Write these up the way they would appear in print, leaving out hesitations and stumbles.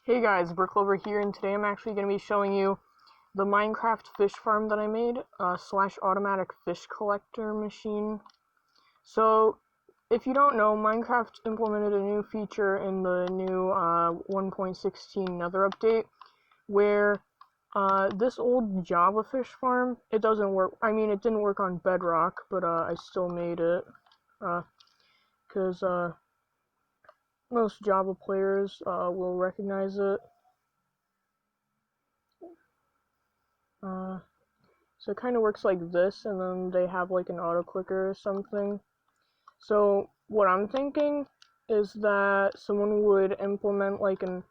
Hey guys, Bricklover here, and today I'm actually going to be showing you the Minecraft fish farm that I made, slash automatic fish collector machine. So, if you don't know, Minecraft implemented a new feature in the new 1.16 Nether update, where this old Java fish farm, it doesn't work. I mean, it didn't work on Bedrock, but I still made it, because most Java players will recognize it. So it kind of works like this, and then they have like an auto clicker or something. So what I'm thinking is that someone would implement like an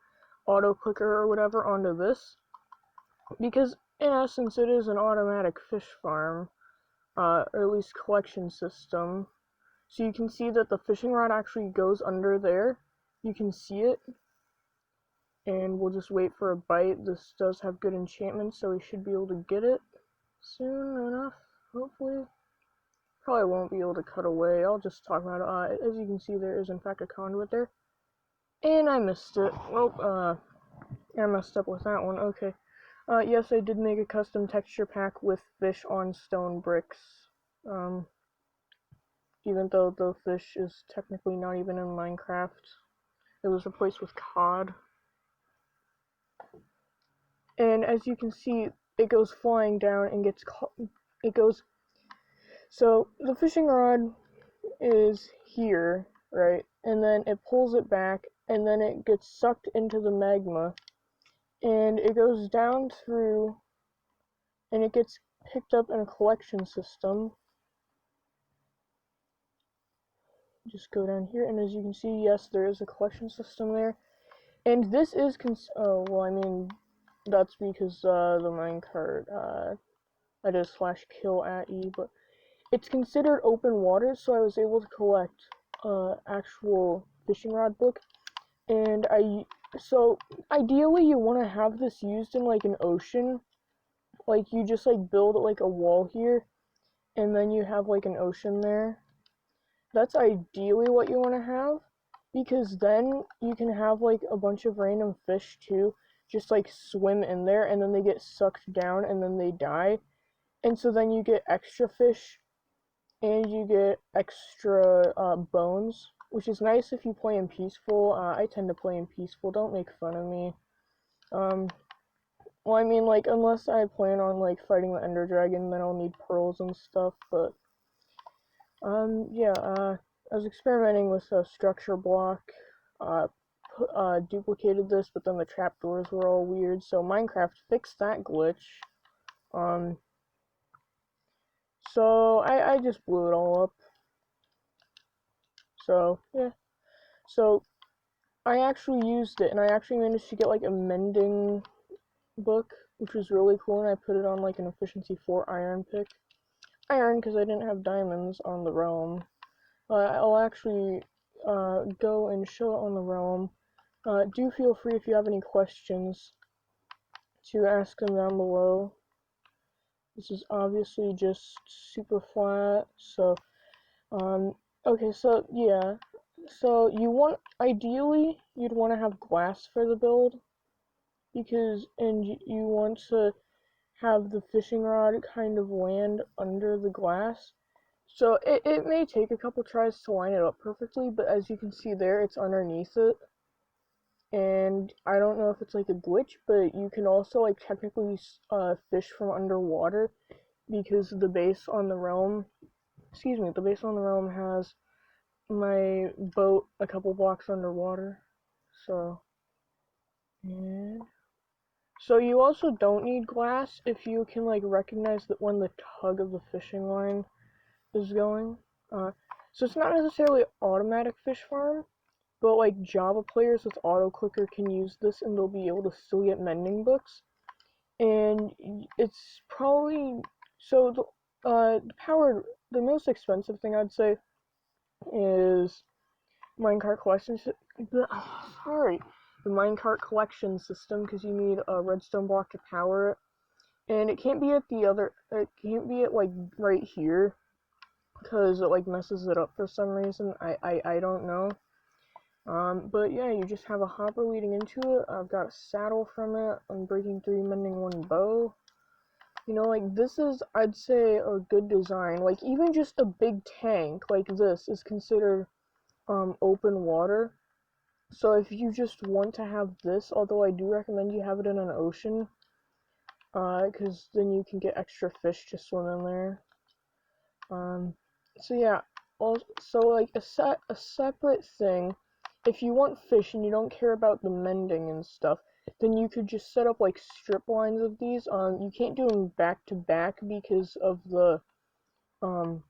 auto clicker or whatever onto this, because in essence it is an automatic fish farm, or at least collection system. So you can see that the fishing rod actually goes under there. You can see it. And we'll just wait for a bite. This does have good enchantment, so we should be able to get it soon enough, hopefully. Probably won't be able to cut away. I'll just talk about it. As you can see, there is in fact a conduit there. And I missed it. Nope, I messed up with that one. Okay. Yes, I did make a custom texture pack with fish on stone bricks. Even though the fish is technically not even in Minecraft. It was replaced with cod. And as you can see, it goes flying down and gets caught. So the fishing rod is here, right? And then it pulls it back, and then it gets sucked into the magma, and it goes down through, and it gets picked up in a collection system. Just go down here, and as you can see, yes, there is a collection system there. And this is that's because the minecart, I did /kill at E, but it's considered open water, so I was able to collect actual fishing rod book. And so ideally you want to have this used in like an ocean. Like you just like build like a wall here, and then you have like an ocean there. That's ideally what you want to have, because then you can have like a bunch of random fish too just like swim in there, and then they get sucked down and then they die. And so then you get extra fish, and you get extra bones, which is nice if you play in peaceful. I tend to play in peaceful, don't make fun of me. Well, I mean, like, unless I plan on, like, fighting the Ender Dragon, then I'll need pearls and stuff, but, yeah, I was experimenting with a structure block, duplicated this, but then the trapdoors were all weird, so Minecraft fixed that glitch. So I just blew it all up. So yeah. So I actually used it, and I actually managed to get like a mending book, which was really cool, and I put it on like an efficiency 4 iron pick. Iron, because I didn't have diamonds on the realm. I'll actually go and show it on the realm. Do feel free if you have any questions to ask them down below. This is obviously just super flat, so, okay, so, yeah. So, ideally, you'd want to have glass for the build, and you want to have the fishing rod kind of land under the glass. So, it may take a couple tries to line it up perfectly, but as you can see there, it's underneath it. And I don't know if it's like a glitch, but you can also like technically fish from underwater, because the base on the realm has my boat a couple blocks underwater. So, and so you also don't need glass if you can like recognize that when the tug of the fishing line is going. So it's not necessarily automatic fish farm, but like Java players with auto clicker can use this, and they'll be able to still get mending books. And it's probably so the most expensive thing I'd say is minecart collection. The minecart collection system, because you need a redstone block to power it, and it can't be at like right here, because it like messes it up for some reason. I don't know. But yeah, you just have a hopper leading into it. I've got a saddle from it. I'm breaking 3, mending 1 bow. You know, like, this is, I'd say, a good design. Like, even just a big tank like this is considered, open water. So if you just want to have this, although I do recommend you have it in an ocean, because then you can get extra fish to swim in there. So yeah, also, like, a separate thing, if you want fish and you don't care about the mending and stuff, then you could just set up like strip lines of these. You can't do them back to back because of the um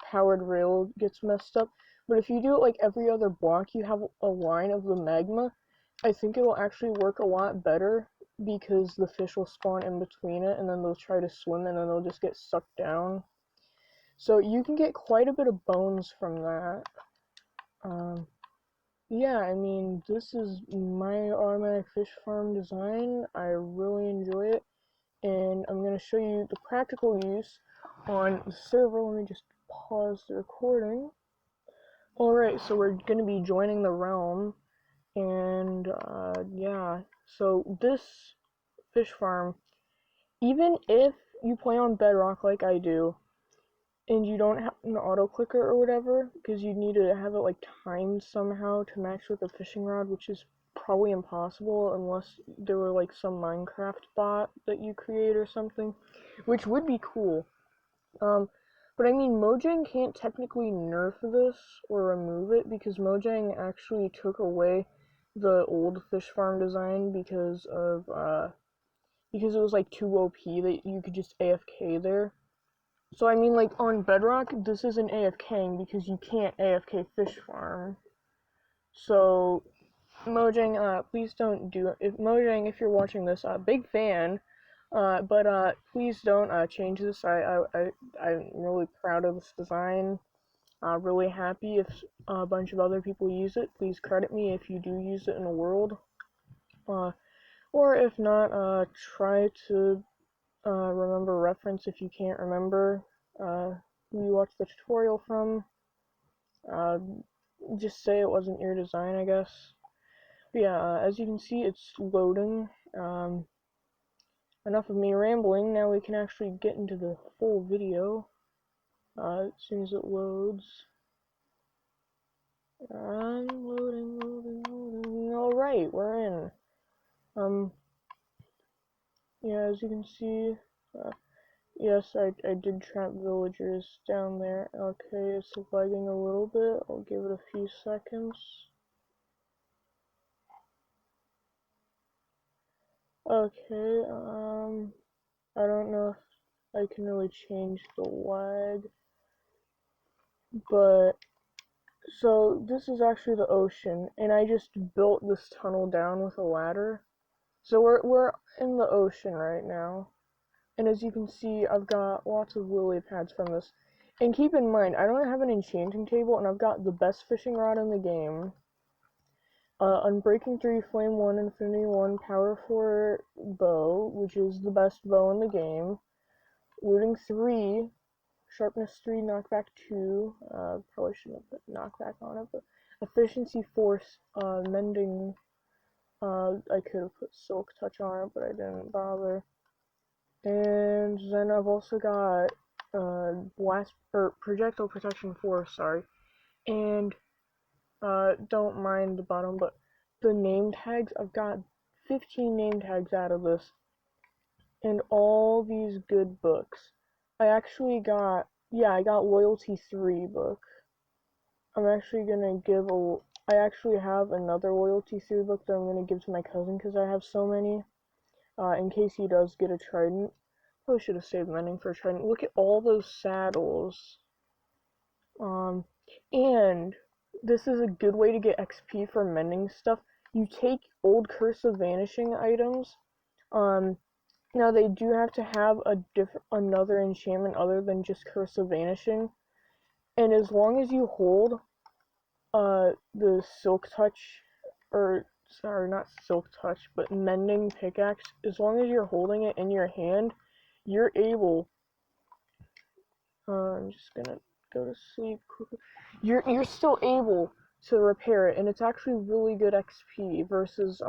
powered rail gets messed up. But if you do it like every other block, you have a line of the magma. I think it will actually work a lot better because the fish will spawn in between it and then they'll try to swim and then they'll just get sucked down. So you can get quite a bit of bones from that. Yeah, I mean, this is my automatic fish farm design. I really enjoy it, and I'm going to show you the practical use on the server. Let me just pause the recording. Alright, so we're going to be joining the realm, and yeah, so this fish farm, even if you play on Bedrock like I do, and you don't have an auto clicker or whatever, because you need to have it like timed somehow to match with a fishing rod, which is probably impossible unless there were like some Minecraft bot that you create or something, which would be cool. But I mean, Mojang can't technically nerf this or remove it because Mojang actually took away the old fish farm design because it was like too OP that you could just AFK there. So I mean, like, on Bedrock, this isn't AFKing because you can't AFK fish farm. So, Mojang, please don't do it. Mojang, if you're watching this, big fan, but please don't, change this. I'm really proud of this design. Really happy if a bunch of other people use it. Please credit me if you do use it in the world. Or if not, try to remember reference if you can't remember who you watched the tutorial from. Uh, just say it wasn't your design, I guess. But yeah, as you can see, it's loading. Enough of me rambling, now we can actually get into the full video as soon as it loads. Loading. Alright, we're in. Yeah, as you can see, yes, I did trap villagers down there. Okay, it's lagging a little bit. I'll give it a few seconds. Okay, I don't know if I can really change the lag, but, so this is actually the ocean, and I just built this tunnel down with a ladder. So we're in the ocean right now. And as you can see, I've got lots of lily pads from this. And keep in mind, I don't have an enchanting table, and I've got the best fishing rod in the game. Unbreaking 3, Flame 1, Infinity 1, Power 4 bow, which is the best bow in the game. Looting 3, Sharpness 3, Knockback 2. Probably shouldn't have put Knockback on it, but Efficiency 4, Mending. I could have put Silk Touch on it, but I didn't bother. And then I've also got Projectile Protection 4, sorry. And don't mind the bottom, but the name tags, I've got 15 name tags out of this. And all these good books. I actually got, yeah, I got Loyalty 3 book. I'm actually gonna I actually have another Loyalty 3 book that I'm gonna give to my cousin because I have so many. In case he does get a trident. Probably should have saved mending for a trident. Look at all those saddles. And this is a good way to get XP for mending stuff. You take old Curse of Vanishing items. Now they do have to have another enchantment other than just Curse of Vanishing. And as long as you hold the Silk Touch, or sorry, not Silk Touch, but Mending Pickaxe, as long as you're holding it in your hand, you're able, I'm just gonna go to sleep quickly. You're still able to repair it, and it's actually really good XP versus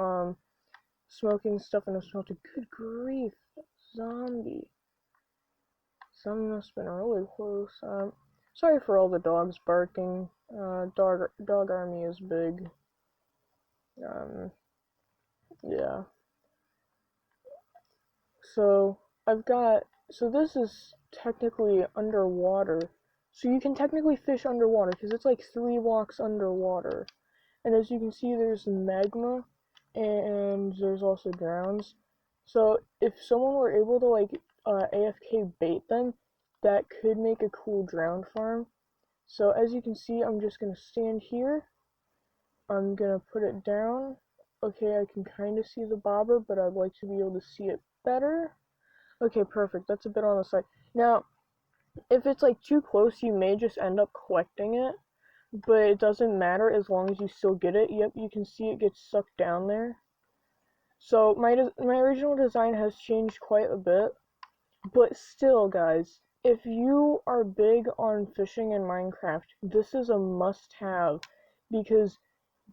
smoking stuff in a smelter. Good grief, zombie. Some must have been really close. Sorry for all the dogs barking. Dog army is big. Yeah. So this is technically underwater. So you can technically fish underwater because it's like 3 blocks underwater. And as you can see, there's magma and there's also drowns. So if someone were able to like AFK bait them, that could make a cool drown farm. So as you can see, I'm just gonna stand here. I'm gonna put it down. Okay, I can kind of see the bobber, but I'd like to be able to see it better. Okay, perfect. That's a bit on the side. Now, if it's like too close, you may just end up collecting it, but it doesn't matter as long as you still get it. Yep, you can see it gets sucked down there. So my original design has changed quite a bit, but still, guys, if you are big on fishing in Minecraft, this is a must-have because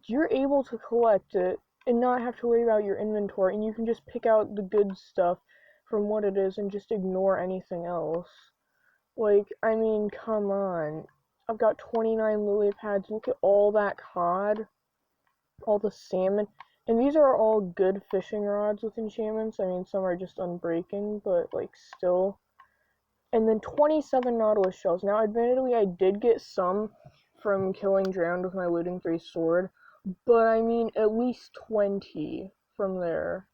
you're able to collect it and not have to worry about your inventory, and you can just pick out the good stuff from what it is and just ignore anything else. Like, I mean, come on. I've got 29 lily pads. Look at all that cod, all the salmon. And these are all good fishing rods with enchantments. I mean, some are just unbreaking, but, like, still. And then 27 nautilus shells. Now, admittedly, I did get some from killing drowned with my looting 3 sword, but I mean, at least 20 from there.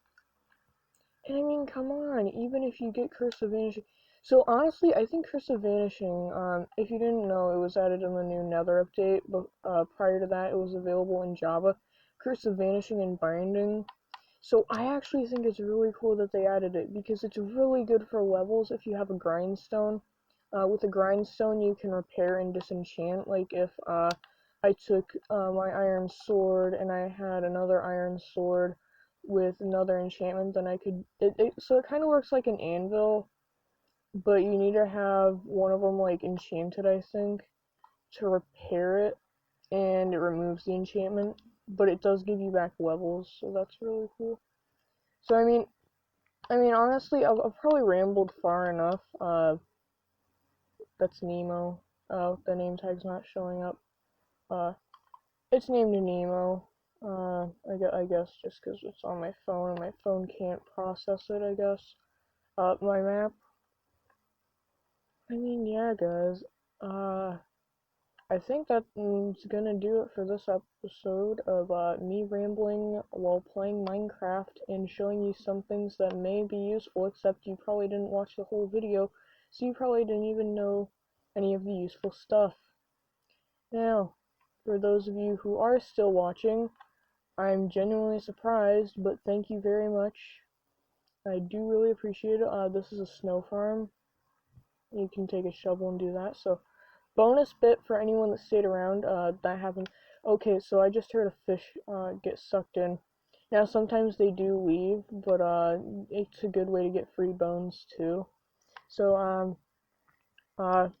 And I mean, come on, even if you get Curse of Vanishing. So honestly, I think Curse of Vanishing, if you didn't know, it was added in the new Nether update, but prior to that, it was available in Java. Curse of Vanishing and Binding. So I actually think it's really cool that they added it, because it's really good for levels if you have a grindstone. With a grindstone, you can repair and disenchant. Like if I took my iron sword and I had another iron sword with another enchantment, then I could. So it kind of works like an anvil, but you need to have one of them like enchanted, I think, to repair it, and it removes the enchantment, but it does give you back levels, so that's really cool. So I mean, honestly, I've probably rambled far enough. That's Nemo. The name tag's not showing up. It's named Nemo. I guess just because it's on my phone and my phone can't process it, I guess. My map. I mean, yeah, guys. I think that's gonna do it for this episode of me rambling while playing Minecraft and showing you some things that may be useful, except you probably didn't watch the whole video, so you probably didn't even know any of the useful stuff. Now, for those of you who are still watching, I'm genuinely surprised, but thank you very much. I do really appreciate it. This is a snow farm. You can take a shovel and do that, so bonus bit for anyone that stayed around, that happened. Okay, so I just heard a fish get sucked in. Now, sometimes they do leave, but it's a good way to get free bones, too. So,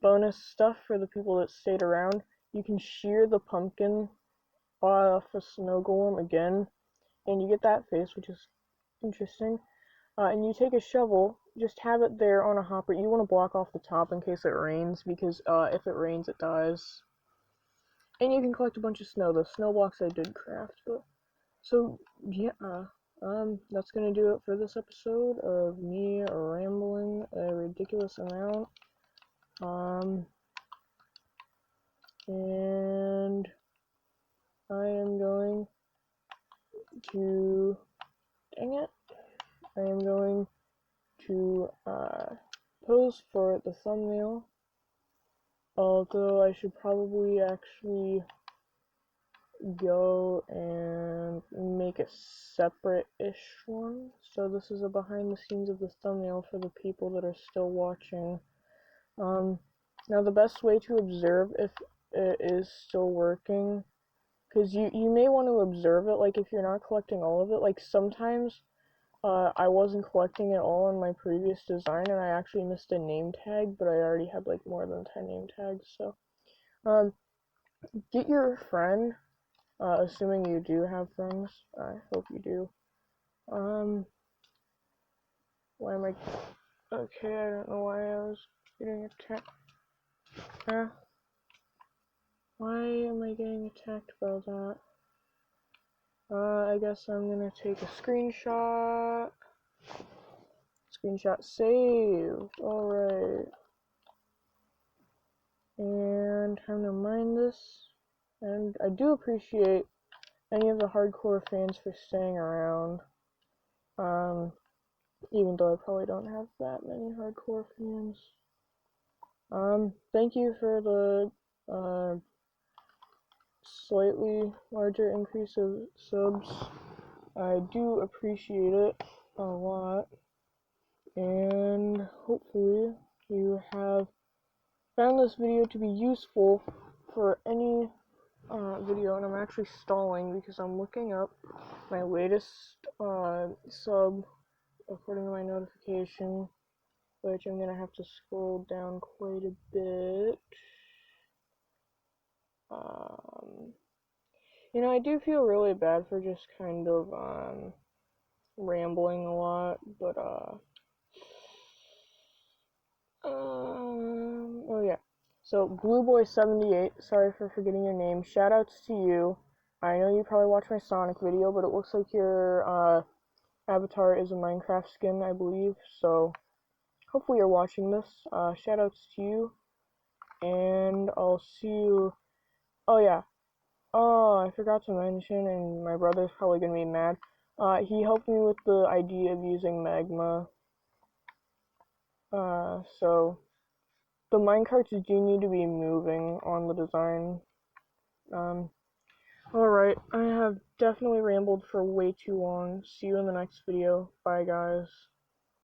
bonus stuff for the people that stayed around. You can shear the pumpkin off a snow golem again, and you get that face, which is interesting. And you take a shovel, just have it there on a hopper. You want to block off the top in case it rains, because if it rains, it dies. And you can collect a bunch of snow. The snow blocks I did craft, but so yeah, that's gonna do it for this episode of me rambling a ridiculous amount. And I am going to, dang it, I am going to pose for the thumbnail. Although I should probably actually go and make a separate-ish one. So this is a behind the scenes of the thumbnail for the people that are still watching. Now the best way to observe if it is still working, because you may want to observe it, like if you're not collecting all of it, like sometimes I wasn't collecting it all in my previous design and I actually missed a name tag, but I already had like more than 10 name tags, so get your friend assuming you do have friends. I hope you do. Why am I... Okay, I don't know why I was getting attacked. Why am I getting attacked by that? I guess I'm gonna take a screenshot. Screenshot saved. Alright. And time to mine this. And I do appreciate any of the hardcore fans for staying around. Even though I probably don't have that many hardcore fans. Thank you for the slightly larger increase of subs. I do appreciate it a lot. And hopefully you have found this video to be useful for any video. And I'm actually stalling because I'm looking up my latest sub according to my notification, which I'm gonna have to scroll down quite a bit. You know, I do feel really bad for just kind of rambling a lot, but oh yeah. So BlueBoy78, sorry for forgetting your name. Shoutouts to you. I know you probably watched my Sonic video, but it looks like your avatar is a Minecraft skin, I believe. So hopefully you're watching this. Shoutouts to you, and I'll see you. Oh yeah. Oh, I forgot to mention, and my brother's probably gonna be mad. He helped me with the idea of using magma. So the minecarts do need to be moving on the design. Alright, I have definitely rambled for way too long. See you in the next video. Bye, guys.